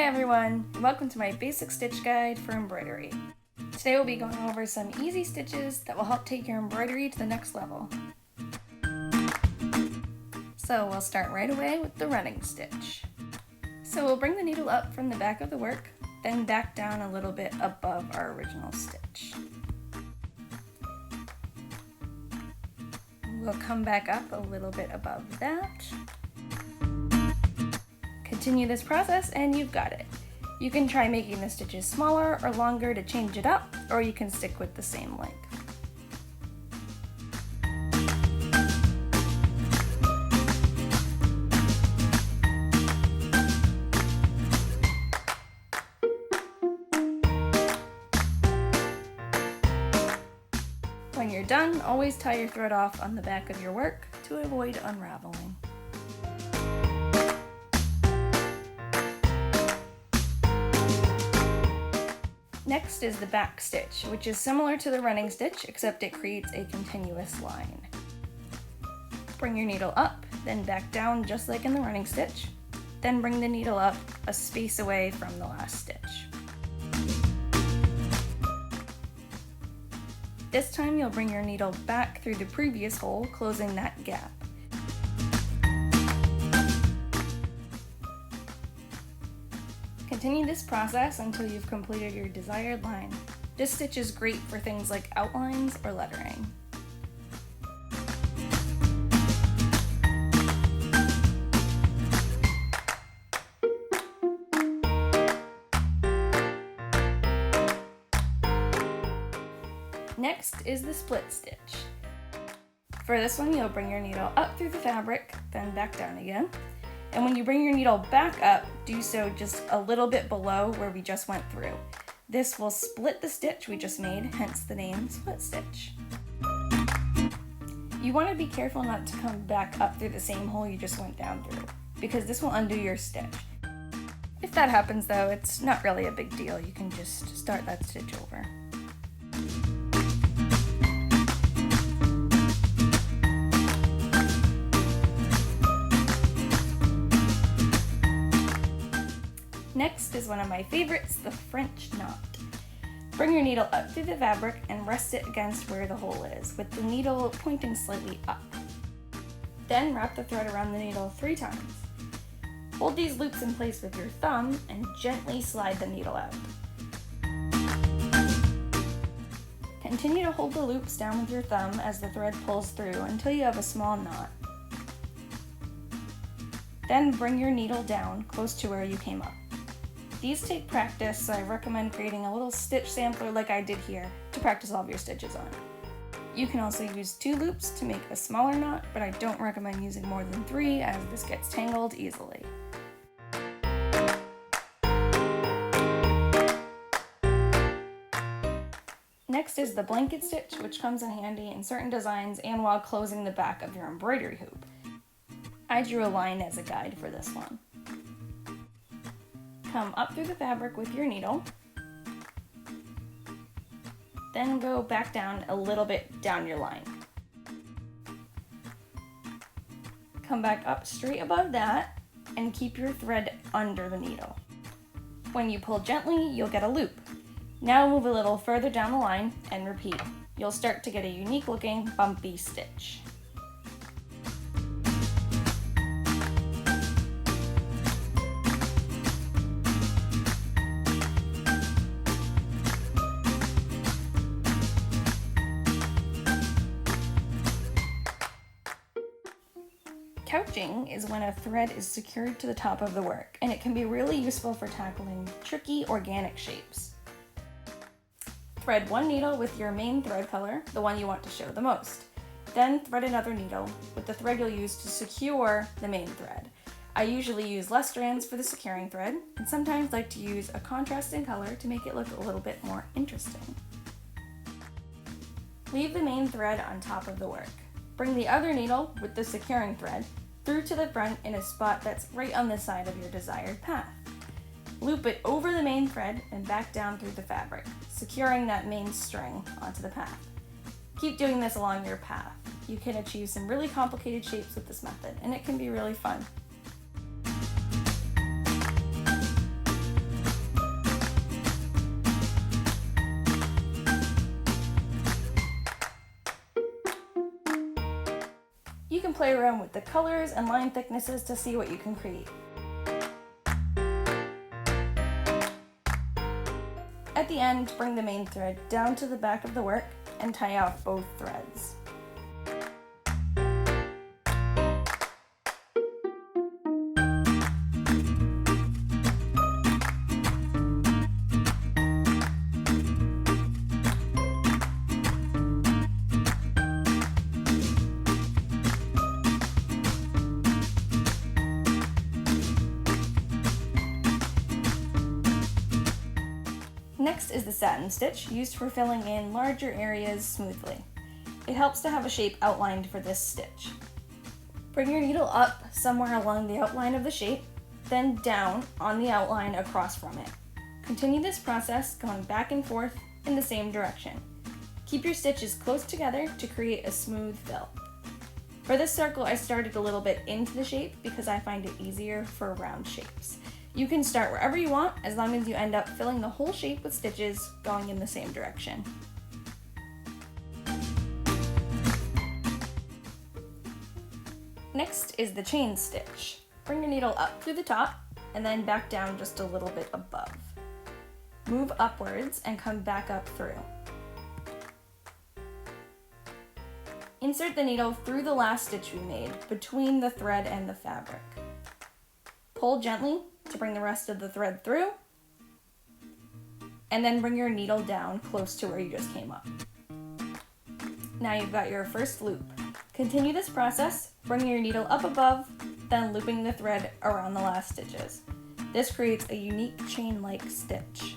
everyone, and welcome to my basic stitch guide for embroidery. Today we'll be going over some easy stitches that will help take your embroidery to the next level. So we'll start right away with the running stitch. So we'll bring the needle up from the back of the work, then back down a little bit above our original stitch. We'll come back up a little bit above that. Continue this process and you've got it. You can try making the stitches smaller or longer to change it up, or you can stick with the same length. When you're done, always tie your thread off on the back of your work to avoid unraveling. Next is the back stitch, which is similar to the running stitch, except it creates a continuous line. Bring your needle up, then back down just like in the running stitch. Then bring the needle up a space away from the last stitch. This time you'll bring your needle back through the previous hole, closing that gap. Continue this process until you've completed your desired line. This stitch is great for things like outlines or lettering. Next is the split stitch. For this one, you'll bring your needle up through the fabric, then back down again. And when you bring your needle back up, do so just a little bit below where we just went through. This will split the stitch we just made, hence the name split stitch. You want to be careful not to come back up through the same hole you just went down through, because this will undo your stitch. If that happens though, it's not really a big deal. You can just start that stitch over. Next is one of my favorites, the French knot. Bring your needle up through the fabric and rest it against where the hole is, with the needle pointing slightly up. Then wrap the thread around the needle 3 times. Hold these loops in place with your thumb and gently slide the needle out. Continue to hold the loops down with your thumb as the thread pulls through until you have a small knot. Then bring your needle down close to where you came up. These take practice, so I recommend creating a little stitch sampler like I did here to practice all of your stitches on. You can also use 2 loops to make a smaller knot, but I don't recommend using more than 3 as this gets tangled easily. Next is the blanket stitch, which comes in handy in certain designs and while closing the back of your embroidery hoop. I drew a line as a guide for this one. Come up through the fabric with your needle, then go back down a little bit down your line. Come back up straight above that and keep your thread under the needle. When you pull gently, you'll get a loop. Now move a little further down the line and repeat. You'll start to get a unique looking bumpy stitch. Couching is when a thread is secured to the top of the work, and it can be really useful for tackling tricky organic shapes. Thread one needle with your main thread color, the one you want to show the most. Then thread another needle with the thread you'll use to secure the main thread. I usually use less strands for the securing thread, and sometimes like to use a contrasting color to make it look a little bit more interesting. Leave the main thread on top of the work. Bring the other needle with the securing thread through to the front in a spot that's right on the side of your desired path. Loop it over the main thread and back down through the fabric, securing that main string onto the path. Keep doing this along your path. You can achieve some really complicated shapes with this method, and it can be really fun. can play around with the colors and line thicknesses to see what you can create. At the end, bring the main thread down to the back of the work and tie off both threads. Next is the satin stitch, used for filling in larger areas smoothly. It helps to have a shape outlined for this stitch. Bring your needle up somewhere along the outline of the shape, then down on the outline across from it. Continue this process going back and forth in the same direction. Keep your stitches close together to create a smooth fill. For this circle, I started a little bit into the shape because I find it easier for round shapes. You can start wherever you want as long as you end up filling the whole shape with stitches going in the same direction. Next is the chain stitch. Bring your needle up through the top and then back down just a little bit above. Move upwards and come back up through. Insert the needle through the last stitch we made between the thread and the fabric. Pull gently to bring the rest of the thread through, and then bring your needle down close to where you just came up. Now you've got your first loop. Continue this process, bringing your needle up above, then looping the thread around the last stitches. This creates a unique chain-like stitch.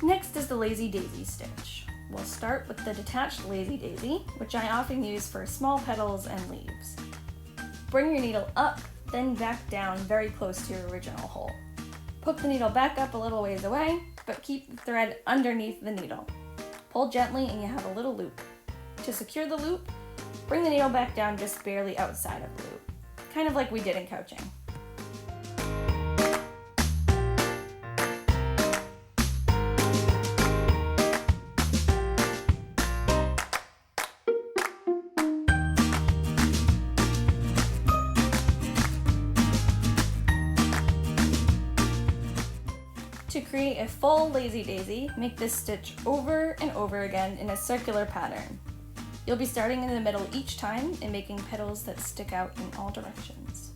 Next is the lazy daisy stitch. We'll start with the detached lazy daisy, which I often use for small petals and leaves. Bring your needle up, then back down very close to your original hole. Poke the needle back up a little ways away, but keep the thread underneath the needle. Pull gently and you have a little loop. To secure the loop, bring the needle back down just barely outside of the loop, kind of like we did in couching. To create a full lazy daisy, make this stitch over and over again in a circular pattern. You'll be starting in the middle each time and making petals that stick out in all directions.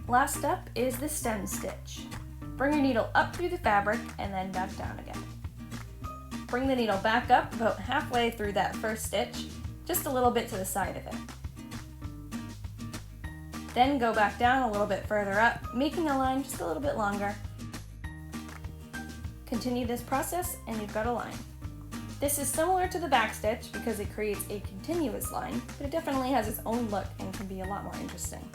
Last step is the stem stitch. Bring your needle up through the fabric and then back down again. Bring the needle back up about halfway through that first stitch, just a little bit to the side of it. Then go back down a little bit further up, making the line just a little bit longer. Continue this process and you've got a line. This is similar to the back stitch because it creates a continuous line, but it definitely has its own look and can be a lot more interesting.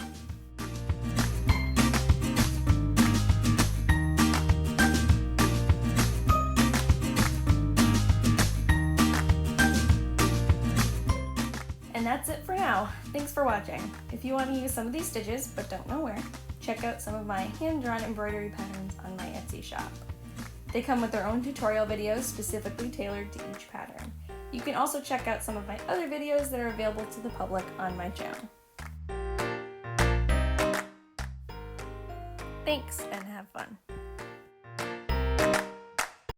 And that's it for now. Thanks for watching. If you want to use some of these stitches but don't know where, check out some of my hand-drawn embroidery patterns on my Etsy shop. They come with their own tutorial videos specifically tailored to each pattern. You can also check out some of my other videos that are available to the public on my channel. Thanks and have fun.